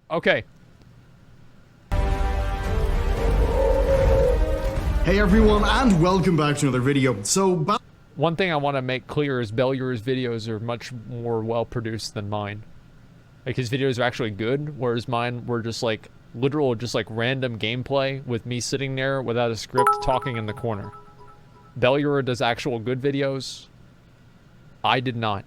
Okay. Hey everyone, and welcome back to another video. So, one thing I want to make clear is Bellular's videos are much more well-produced than mine. Like, his videos are actually good, whereas mine were just like, literal, just like random gameplay with me sitting there without a script talking in the corner. Bellular does actual good videos. I did not.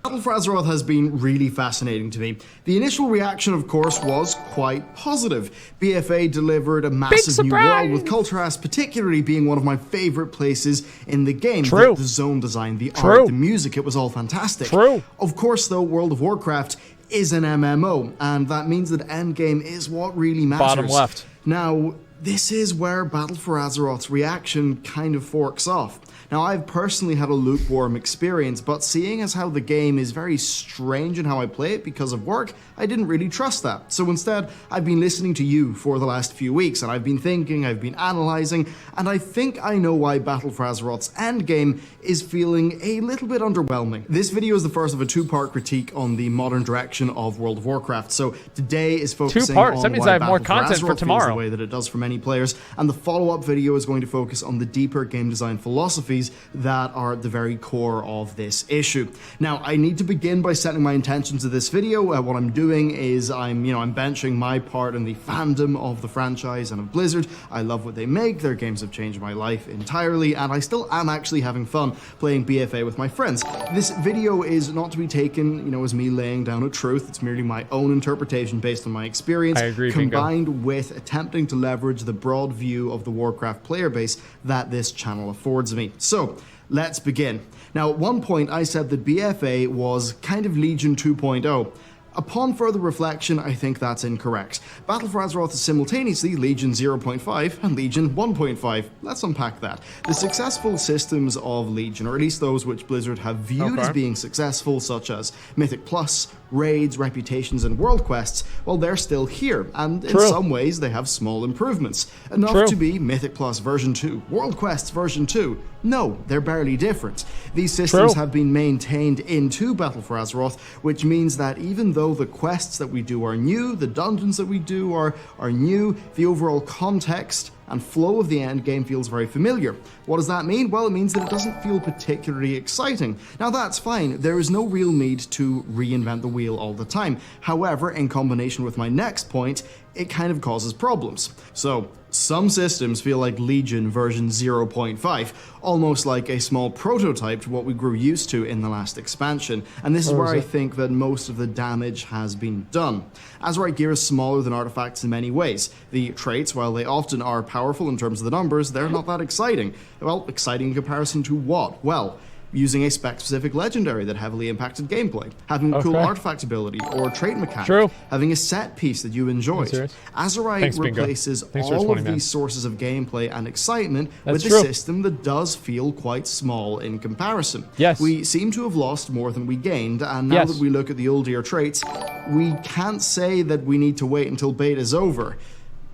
Battle for Azeroth has been really fascinating to me. The initial reaction, of course, was quite positive. BFA delivered a massive new world, with Kulturas particularly being one of my favorite places in the game. True. The zone design, the True. art, the music, it was all fantastic. True. Of course, though, World of Warcraft is an MMO, and that means that endgame is what really matters. Bottom left. Now, this is where Battle for Azeroth's reaction kind of forks off. Now, I've personally had a lukewarm experience, but seeing as how the game is very strange in how I play it because of work, I didn't really trust that. So instead, I've been listening to you for the last few weeks, and I've been thinking, I've been analysing, and I think I know why Battle for Azeroth's endgame is feeling a little bit underwhelming. This video is the first of a two-part critique on the modern direction of World of Warcraft. So today is focusing on That means why I have more Battle for content for Azeroth tomorrow. feels the way that it does for many players, and the follow-up video is going to focus on the deeper game design philosophies that are at the very core of this issue. Now, I need to begin by setting my intentions of this video. What I'm doing is I'm benching my part in the fandom of the franchise and of Blizzard. I love what they make. Their games have changed my life entirely, and I still am actually having fun playing BFA with my friends. This video is not to be taken, as me laying down a truth. It's merely my own interpretation based on my experience, I agree, combined with attempting to leverage the broad view of the Warcraft player base that this channel affords me. So, let's begin. Now, at one point I said that BFA was kind of Legion 2.0. Upon further reflection, I think that's incorrect. Battle for Azeroth is simultaneously Legion 0.5 and Legion 1.5. Let's unpack that. The successful systems of Legion, or at least those which Blizzard have viewed as being successful, such as Mythic Plus, raids, reputations, and world quests, well, they're still here, and in some ways they have small improvements. Enough to be Mythic Plus version 2, World Quests version 2. No, they're barely different. These systems have been maintained into Battle for Azeroth, which means that even though the quests that we do are new, the dungeons that we do are new, the overall context and flow of the end game feels very familiar. What does that mean? Well, it means that it doesn't feel particularly exciting. Now, that's fine. There is no real need to reinvent the wheel all the time. However, in combination with my next point, it kind of causes problems. So, some systems feel like Legion version 0.5, almost like a small prototype to what we grew used to in the last expansion, and this is where I think that most of the damage has been done. Azerite gear is smaller than artifacts in many ways. The traits, while they often are powerful in terms of the numbers, they're not that exciting. Well, exciting in comparison to what? Well, using a spec-specific legendary that heavily impacted gameplay, having a cool artifact ability or trait mechanic, having a set piece that you enjoyed. Azerite replaces all of these sources of gameplay and excitement with a system that does feel quite small in comparison. We seem to have lost more than we gained, and now that we look at the older traits, we can't say that we need to wait until beta is over.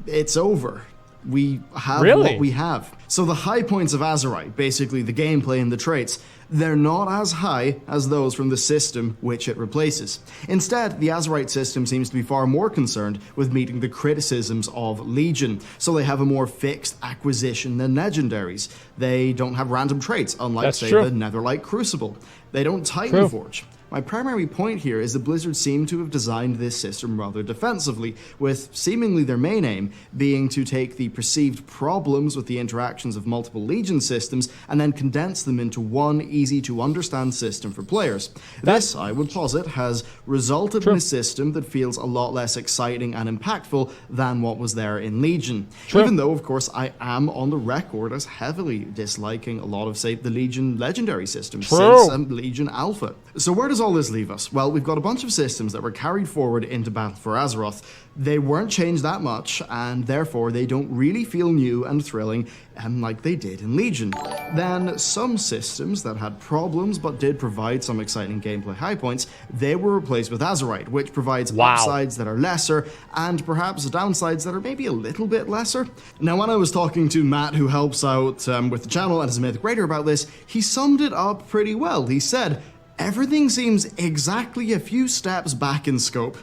It's over. We have what we have. So the high points of Azerite, basically the gameplay and the traits, they're not as high as those from the system which it replaces. Instead, the Azerite system seems to be far more concerned with meeting the criticisms of Legion, so they have a more fixed acquisition than legendaries. They don't have random traits, unlike, say, the Netherlight Crucible. They don't Titanforge. My primary point here is that Blizzard seem to have designed this system rather defensively, with seemingly their main aim being to take the perceived problems with the interactions of multiple Legion systems and then condense them into one easy-to-understand system for players. This, I would posit, has resulted in a system that feels a lot less exciting and impactful than what was there in Legion. Even though, of course, I am on the record as heavily disliking a lot of, say, the Legion legendary system since Legion Alpha. So where does all this leave us? Well, we've got a bunch of systems that were carried forward into Battle for Azeroth. They weren't changed that much, and therefore they don't really feel new and thrilling like they did in Legion. Then some systems that had problems but did provide some exciting gameplay high points, they were replaced with Azerite, which provides upsides that are lesser and perhaps downsides that are maybe a little bit lesser. Now, when I was talking to Matt, who helps out with the channel and is a Mythic Raider about this, he summed it up pretty well. He said, everything seems exactly a few steps back in scope.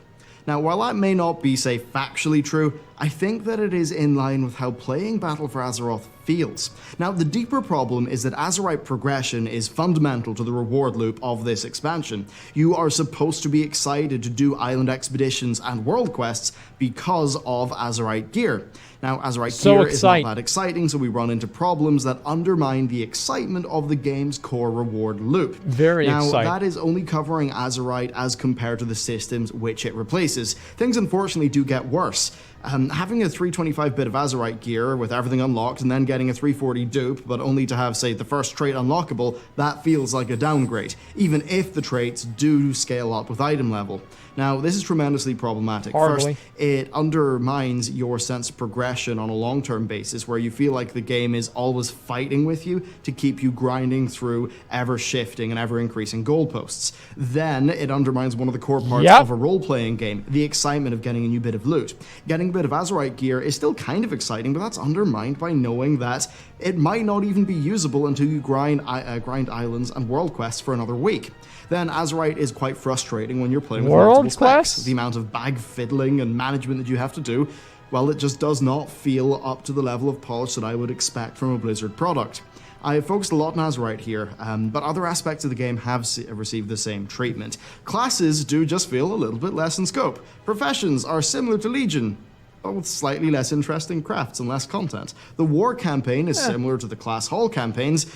Now, while that may not be, say, factually true, I think that it is in line with how playing Battle for Azeroth feels. Now, the deeper problem is that Azerite progression is fundamental to the reward loop of this expansion. You are supposed to be excited to do island expeditions and world quests because of Azerite gear. Now, Azerite gear is not that exciting, so we run into problems that undermine the excitement of the game's core reward loop. Now, that is only covering Azerite as compared to the systems which it replaces. Things unfortunately do get worse. Having a 325 bit of Azerite gear with everything unlocked and then getting a 340 dupe, but only to have, say, the first trait unlockable, that feels like a downgrade, even if the traits do scale up with item level. Now, this is tremendously problematic. First, it undermines your sense of progression on a long-term basis, where you feel like the game is always fighting with you to keep you grinding through ever-shifting and ever-increasing goalposts. Then, it undermines one of the core parts of a role-playing game, the excitement of getting a new bit of loot. Getting a bit of Azerite gear is still kind of exciting, but that's undermined by knowing that it might not even be usable until you grind islands and world quests for another week. Then Azerite is quite frustrating when you're playing with multiple specs. The amount of bag fiddling and management that you have to do, well, it just does not feel up to the level of polish that I would expect from a Blizzard product. I have focused a lot on Azerite here, but other aspects of the game have received the same treatment. Classes do just feel a little bit less in scope. Professions are similar to Legion, but with slightly less interesting crafts and less content. The war campaign is similar to the class hall campaigns,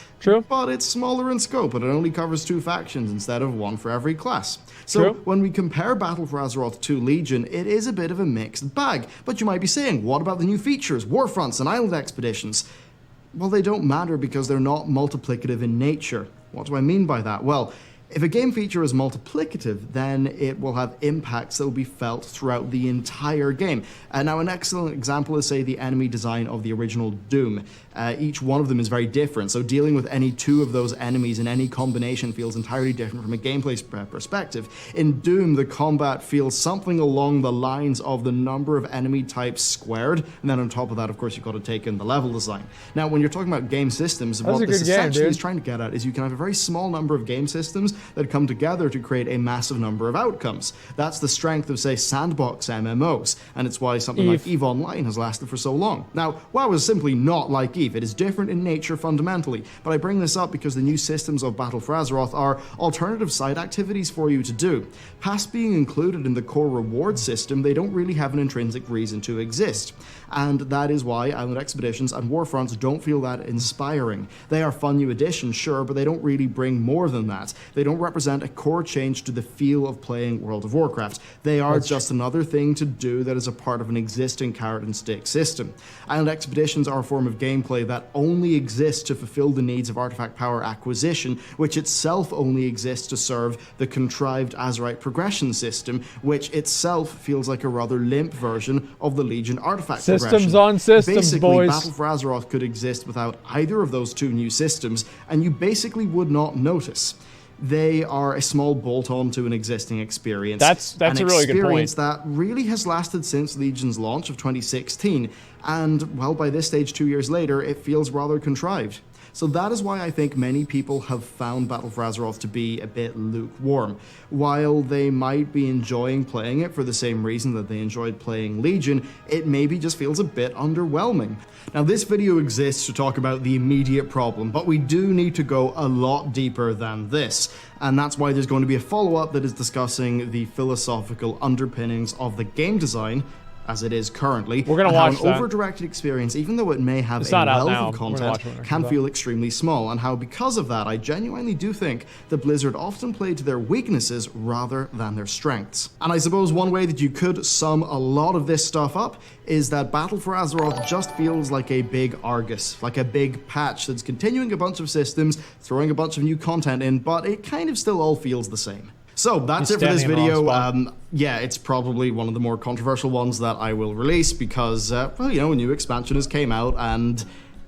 but it's smaller in scope and it only covers 2 factions instead of 1 for every class. So when we compare Battle for Azeroth to Legion, it is a bit of a mixed bag. But you might be saying, what about the new features, war fronts and island expeditions? Well, they don't matter because they're not multiplicative in nature. What do I mean by that? Well, if a game feature is multiplicative, then it will have impacts that will be felt throughout the entire game. Now, an excellent example is, say, the enemy design of the original Doom. Each one of them is very different, so dealing with any 2 of those enemies in any combination feels entirely different from a gameplay perspective. In Doom, the combat feels something along the lines of the number of enemy types squared, and then on top of that, of course, you've got to take in the level design. Now, when you're talking about game systems, what this essentially is trying to get at is you can have a very small number of game systems that come together to create a massive number of outcomes. That's the strength of, say, sandbox MMOs, and it's why something like EVE Online has lasted for so long. Now, WoW is simply not like EVE. It is different in nature fundamentally, but I bring this up because the new systems of Battle for Azeroth are alternative side activities for you to do. Past being included in the core reward system, they don't really have an intrinsic reason to exist. And that is why Island Expeditions and Warfronts don't feel that inspiring. They are fun new additions, sure, but they don't really bring more than that. They don't represent a core change to the feel of playing World of Warcraft. They are just another thing to do that is a part of an existing carrot and stick system. Island Expeditions are a form of gameplay that only exists to fulfill the needs of artifact power acquisition, which itself only exists to serve the contrived Azerite progression system, which itself feels like a rather limp version of the Legion artifact progression. Systems on systems, basically, boys. Battle for Azeroth could exist without either of those 2 new systems, and you basically would not notice. They are a small bolt-on to an existing experience. That's a really good point. An experience that really has lasted since Legion's launch of 2016, and, well, by this stage 2 years later, it feels rather contrived. So that is why I think many people have found Battle for Azeroth to be a bit lukewarm. While they might be enjoying playing it for the same reason that they enjoyed playing Legion, it maybe just feels a bit underwhelming. Now, this video exists to talk about the immediate problem, but we do need to go a lot deeper than this. And that's why there's going to be a follow-up that is discussing the philosophical underpinnings of the game design as it is currently. We're going to watch how an over-directed experience, even though it may have a wealth of content, can feel extremely small, and how because of that, I genuinely do think that Blizzard often played to their weaknesses rather than their strengths. And I suppose one way that you could sum a lot of this stuff up is that Battle for Azeroth just feels like a big Argus, like a big patch that's continuing a bunch of systems, throwing a bunch of new content in, but it kind of still all feels the same. So that's it for this video. Yeah, it's probably one of the more controversial ones that I will release because, well, you know, a new expansion has came out and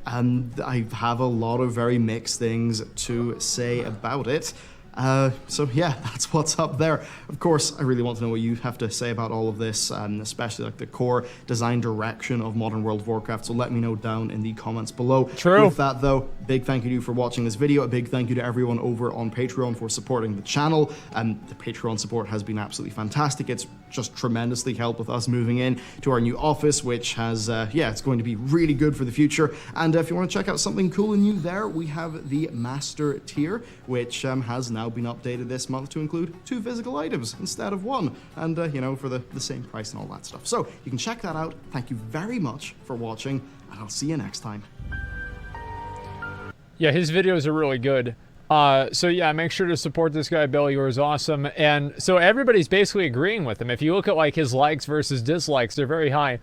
I have a lot of very mixed things to say about it. So yeah, that's what's up there. Of course, I really want to know what you have to say about all of this, especially like the core design direction of Modern World of Warcraft. So let me know down in the comments below. True. With that though, big thank you to you for watching this video. A big thank you to everyone over on Patreon for supporting the channel. The Patreon support has been absolutely fantastic. It's just tremendously helped with us moving in to our new office, which has, yeah, it's going to be really good for the future. And if you want to check out something cool and new there, we have the Master tier, which has now been updated this month to include 2 physical items instead of 1, and you know, for the same price and all that stuff. So you can check that out. Thank you very much for watching, and I'll see you next time. Yeah, his videos are really good. So yeah, make sure to support this guy. Bellular is awesome. And so everybody's basically agreeing with him. If you look at like his likes versus dislikes, they're very high.